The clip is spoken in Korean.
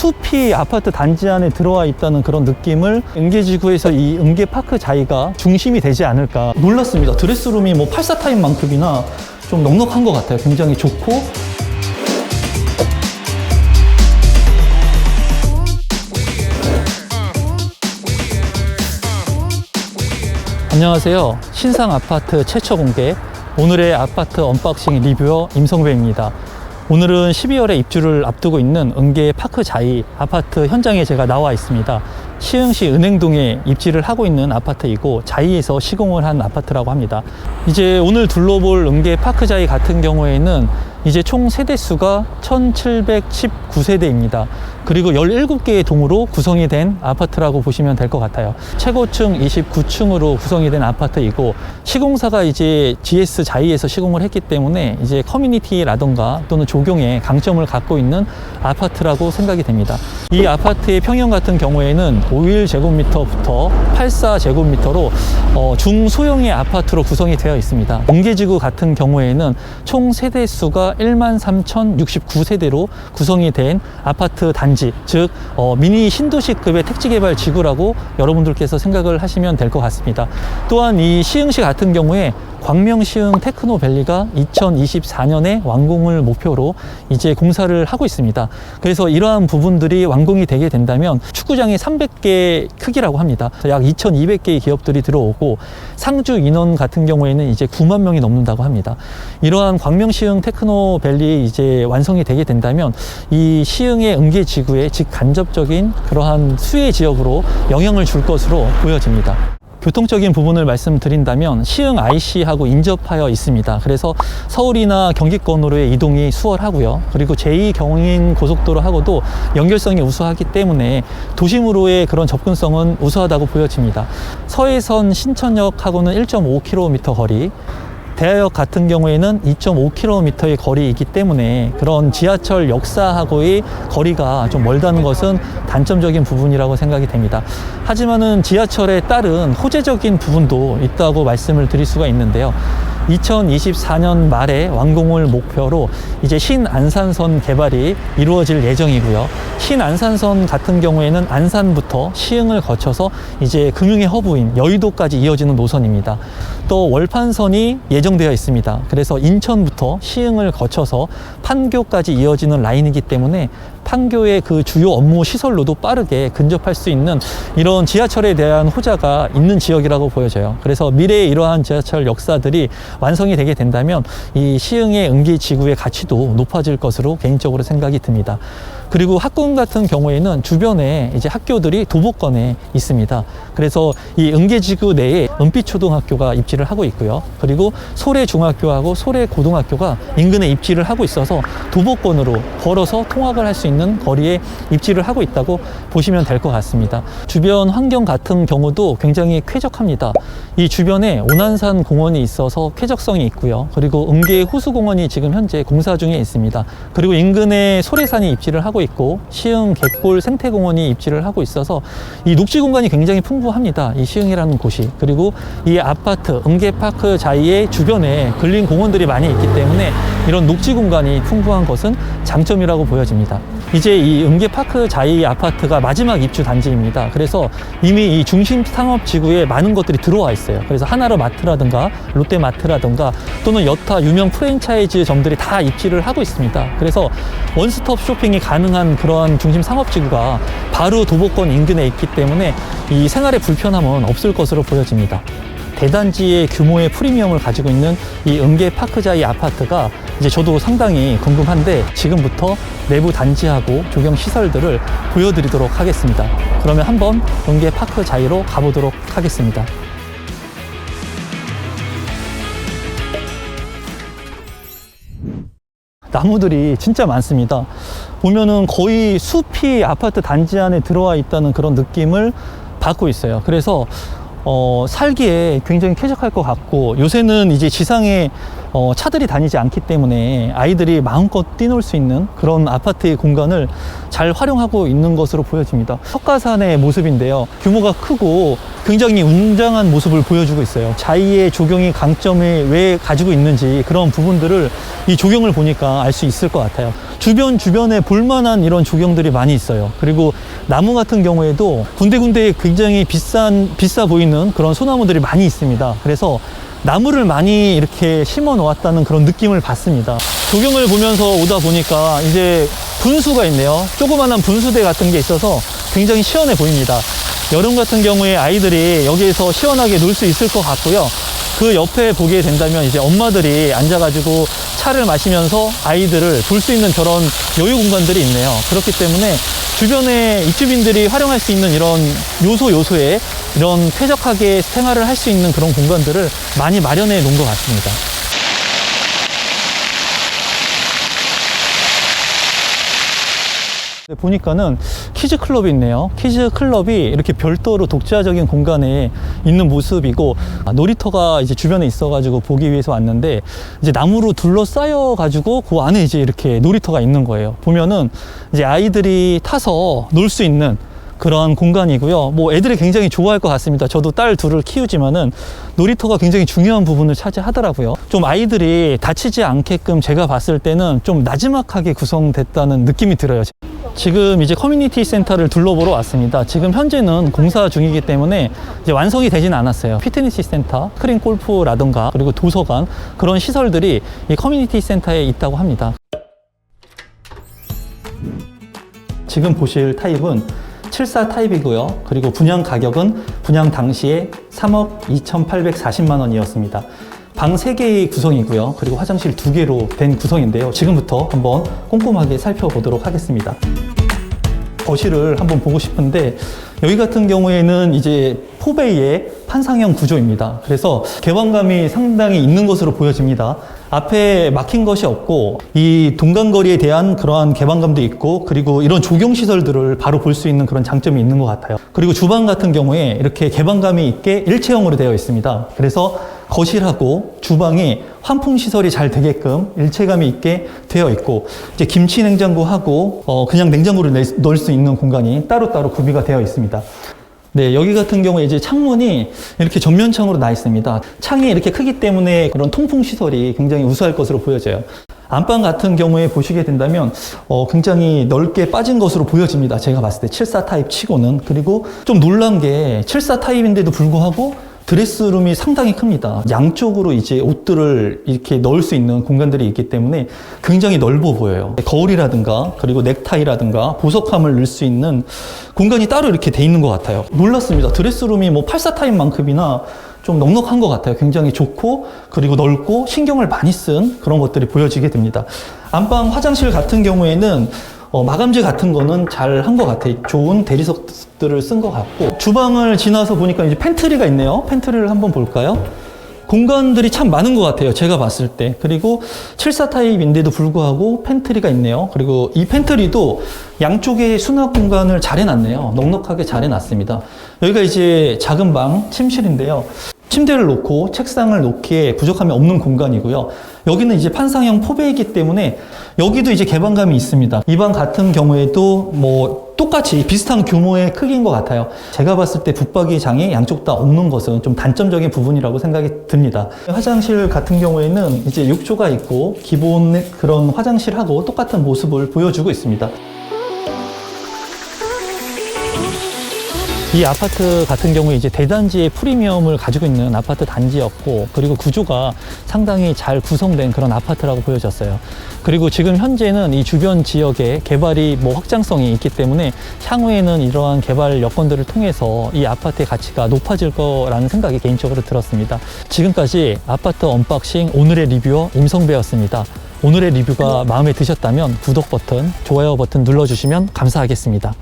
숲이 아파트 단지 안에 들어와 있다는 그런 느낌을 은계지구에서 이 은계파크 자이가 중심이 되지 않을까. 놀랐습니다. 드레스룸이 뭐 84타입만큼이나 좀 넉넉한 것 같아요. 굉장히 좋고. 안녕하세요. 신상 아파트 최초 공개, 오늘의 아파트 언박싱 리뷰어 임성배입니다. 오늘은 12월에 입주를 앞두고 있는 은계파크 자이 아파트 현장에 제가 나와 있습니다. 시흥시 은행동에 입지를 하고 있는 아파트이고 자이에서 시공을 한 아파트라고 합니다. 이제 오늘 둘러볼 은계파크 자이 같은 경우에는 이제 총 세대수가 1719세대입니다. 그리고 17개의 동으로 구성이 된 아파트라고 보시면 될 것 같아요. 최고층 29층으로 구성이 된 아파트이고, 시공사가 이제 GS 자이에서 시공을 했기 때문에 이제 커뮤니티라던가 또는 조경에 강점을 갖고 있는 아파트라고 생각이 됩니다. 이 아파트의 평형 같은 경우에는 51제곱미터부터 84제곱미터로 중소형의 아파트로 구성이 되어 있습니다. 은계지구 같은 경우에는 총 세대수가 13,069세대로 구성이 된 아파트 단지, 즉 미니 신도시급의 택지개발 지구라고 여러분들께서 생각을 하시면 될 것 같습니다. 또한 이 시흥시 같은 경우에 광명시흥 테크노밸리가 2024년에 완공을 목표로 이제 공사를 하고 있습니다. 그래서 이러한 부분들이 완공이 되게 된다면 축구장이 300개 크기라고 합니다. 약 2200개의 기업들이 들어오고, 상주 인원 같은 경우에는 이제 9만 명이 넘는다고 합니다. 이러한 광명시흥 테크노밸리 이제 완성이 되게 된다면 이 시흥의 은계지구에 직간접적인 그러한 수혜 지역으로 영향을 줄 것으로 보여집니다. 교통적인 부분을 말씀드린다면 시흥 IC하고 인접하여 있습니다. 그래서 서울이나 경기권으로의 이동이 수월하고요. 그리고 제2경인고속도로하고도 연결성이 우수하기 때문에 도심으로의 그런 접근성은 우수하다고 보여집니다. 서해선 신천역하고는 1.5km 거리, 대하역 같은 경우에는 2.5km의 거리이기 때문에 그런 지하철 역사하고의 거리가 좀 멀다는 것은 단점적인 부분이라고 생각이 됩니다. 하지만은 지하철에 따른 호재적인 부분도 있다고 말씀을 드릴 수가 있는데요. 2024년 말에 완공을 목표로 이제 신안산선 개발이 이루어질 예정이고요. 신안산선 같은 경우에는 안산부터 시흥을 거쳐서 이제 금융의 허브인 여의도까지 이어지는 노선입니다. 또 월판선이 예정되어 있습니다. 그래서 인천부터 시흥을 거쳐서 판교까지 이어지는 라인이기 때문에 판교의 그 주요 업무 시설로도 빠르게 근접할 수 있는 이런 지하철에 대한 호재가 있는 지역이라고 보여져요. 그래서 미래의 이러한 지하철 역사들이 완성이 되게 된다면 이 시흥의 은계지구의 가치도 높아질 것으로 개인적으로 생각이 듭니다. 그리고 학군 같은 경우에는 주변에 이제 학교들이 도보권에 있습니다. 그래서 이 은계지구 내에 은빛초등학교가 입지를 하고 있고요. 그리고 소래중학교하고 소래고등학교가 인근에 입지를 하고 있어서 도보권으로 걸어서 통학을 할 수 있는 거리에 입지를 하고 있다고 보시면 될 것 같습니다. 주변 환경 같은 경우도 굉장히 쾌적합니다. 이 주변에 오난산 공원이 있어서 쾌적성이 있고요. 그리고 은계 호수공원이 지금 현재 공사 중에 있습니다. 그리고 인근에 소래산이 입지를 하고 있고 시흥 갯골 생태공원이 입지를 하고 있어서 이 녹지 공간이 굉장히 풍부합니다. 이 시흥이라는 곳이. 그리고 이 아파트 은계파크 자이의 주변에 근린 공원들이 많이 있기 때문에 이런 녹지 공간이 풍부한 것은 장점이라고 보여집니다. 이제 이 은계파크 자이 아파트가 마지막 입주 단지입니다. 그래서 이미 이 중심 상업지구에 많은 것들이 들어와 있어요. 그래서 하나로마트라든가 롯데마트라든가 또는 여타 유명 프랜차이즈점들이 다 입지를 하고 있습니다. 그래서 원스톱 쇼핑이 가능한 그러한 중심 상업지구가 바로 도보권 인근에 있기 때문에 이 생활의 불편함은 없을 것으로 보여집니다. 대단지의 규모의 프리미엄을 가지고 있는 이 은계파크자이 아파트가 이제 저도 상당히 궁금한데 지금부터 내부 단지하고 조경 시설들을 보여드리도록 하겠습니다. 그러면 한번 은계파크자이로 가보도록 하겠습니다. 나무들이 진짜 많습니다. 보면은 거의 숲이 아파트 단지 안에 들어와 있다는 그런 느낌을 받고 있어요. 그래서 살기에 굉장히 쾌적할 것 같고, 요새는 이제 지상에 차들이 다니지 않기 때문에 아이들이 마음껏 뛰놀 수 있는 그런 아파트의 공간을 잘 활용하고 있는 것으로 보여집니다. 석가산의 모습인데요. 규모가 크고 굉장히 웅장한 모습을 보여주고 있어요. 자이의 조경이 강점이 왜 가지고 있는지 그런 부분들을 이 조경을 보니까 알 수 있을 것 같아요. 주변에 볼만한 이런 조경들이 많이 있어요. 그리고 나무 같은 경우에도 군데군데 굉장히 비싸 보이는 그런 소나무들이 많이 있습니다. 그래서 나무를 많이 이렇게 심어 놓았다는 그런 느낌을 받습니다. 조경을 보면서 오다 보니까 이제 분수가 있네요. 조그만한 분수대 같은 게 있어서 굉장히 시원해 보입니다. 여름 같은 경우에 아이들이 여기에서 시원하게 놀 수 있을 것 같고요. 그 옆에 보게 된다면 이제 엄마들이 앉아가지고 차를 마시면서 아이들을 볼 수 있는 저런 여유 공간들이 있네요. 그렇기 때문에 주변에 입주민들이 활용할 수 있는 이런 요소에 이런 쾌적하게 생활을 할 수 있는 그런 공간들을 많이 마련해 놓은 것 같습니다. 보니까는 키즈 클럽이 있네요. 키즈 클럽이 이렇게 별도로 독자적인 공간에 있는 모습이고, 놀이터가 이제 주변에 있어가지고 보기 위해서 왔는데, 이제 나무로 둘러싸여 가지고 그 안에 이제 이렇게 놀이터가 있는 거예요. 보면은 이제 아이들이 타서 놀 수 있는 그런 공간이고요. 뭐 애들이 굉장히 좋아할 것 같습니다. 저도 딸 둘을 키우지만은 놀이터가 굉장히 중요한 부분을 차지하더라고요. 좀 아이들이 다치지 않게끔 제가 봤을 때는 좀 나지막하게 구성됐다는 느낌이 들어요. 지금 이제 커뮤니티 센터를 둘러보러 왔습니다. 지금 현재는 공사 중이기 때문에 이제 완성이 되진 않았어요. 피트니스 센터, 스크린 골프라든가 그리고 도서관, 그런 시설들이 이 커뮤니티 센터에 있다고 합니다. 지금 보실 타입은 74 타입이고요. 그리고 분양 가격은 분양 당시에 3억 2,840만 원이었습니다. 방 3개의 구성이고요. 그리고 화장실 2개로 된 구성인데요. 지금부터 한번 꼼꼼하게 살펴보도록 하겠습니다. 거실을 한번 보고 싶은데, 여기 같은 경우에는 이제 포베이의 판상형 구조입니다. 그래서 개방감이 상당히 있는 것으로 보여집니다. 앞에 막힌 것이 없고, 이 동간거리에 대한 그러한 개방감도 있고, 그리고 이런 조경시설들을 바로 볼 수 있는 그런 장점이 있는 것 같아요. 그리고 주방 같은 경우에 이렇게 개방감이 있게 일체형으로 되어 있습니다. 그래서 거실하고 주방이 환풍시설이 잘 되게끔 일체감이 있게 되어 있고, 이제 김치 냉장고하고 그냥 냉장고를 넣을 수 있는 공간이 따로따로 구비가 되어 있습니다. 네, 여기 같은 경우에 이제 창문이 이렇게 전면창으로 나 있습니다. 창이 이렇게 크기 때문에 그런 통풍 시설이 굉장히 우수할 것으로 보여져요. 안방 같은 경우에 보시게 된다면 굉장히 넓게 빠진 것으로 보여집니다. 제가 봤을 때 74 타입 치고는. 그리고 좀 놀란 게 74 타입인데도 불구하고 드레스룸이 상당히 큽니다. 양쪽으로 이제 옷들을 이렇게 넣을 수 있는 공간들이 있기 때문에 굉장히 넓어 보여요. 거울이라든가 그리고 넥타이라든가 보석함을 넣을 수 있는 공간이 따로 이렇게 돼 있는 것 같아요. 놀랐습니다. 드레스룸이 뭐 84 타입만큼이나 좀 넉넉한 것 같아요. 굉장히 좋고 그리고 넓고 신경을 많이 쓴 그런 것들이 보여지게 됩니다. 안방 화장실 같은 경우에는 마감재 같은 거는 잘 한 것 같아요. 좋은 대리석들을 쓴 것 같고, 주방을 지나서 보니까 이제 팬트리가 있네요. 팬트리를 한번 볼까요? 공간들이 참 많은 것 같아요. 제가 봤을 때. 그리고 74 타입인데도 불구하고 팬트리가 있네요. 그리고 이 팬트리도 양쪽에 수납 공간을 잘 해놨네요. 넉넉하게 잘 해놨습니다. 여기가 이제 작은 방, 침실인데요. 침대를 놓고 책상을 놓기에 부족함이 없는 공간이고요. 여기는 이제 판상형 포베이기 때문에 여기도 이제 개방감이 있습니다. 이 방 같은 경우에도 뭐 똑같이 비슷한 규모의 크기인 것 같아요. 제가 봤을 때 붙박이 장이 양쪽 다 없는 것은 좀 단점적인 부분이라고 생각이 듭니다. 화장실 같은 경우에는 이제 욕조가 있고 기본 그런 화장실하고 똑같은 모습을 보여주고 있습니다. 이 아파트 같은 경우에 이제 대단지의 프리미엄을 가지고 있는 아파트 단지였고, 그리고 구조가 상당히 잘 구성된 그런 아파트라고 보여졌어요. 그리고 지금 현재는 이 주변 지역에 개발이 뭐 확장성이 있기 때문에 향후에는 이러한 개발 여건들을 통해서 이 아파트의 가치가 높아질 거라는 생각이 개인적으로 들었습니다. 지금까지 아파트 언박싱 오늘의 리뷰어 임성배였습니다. 오늘의 리뷰가 마음에 드셨다면 구독 버튼, 좋아요 버튼 눌러주시면 감사하겠습니다.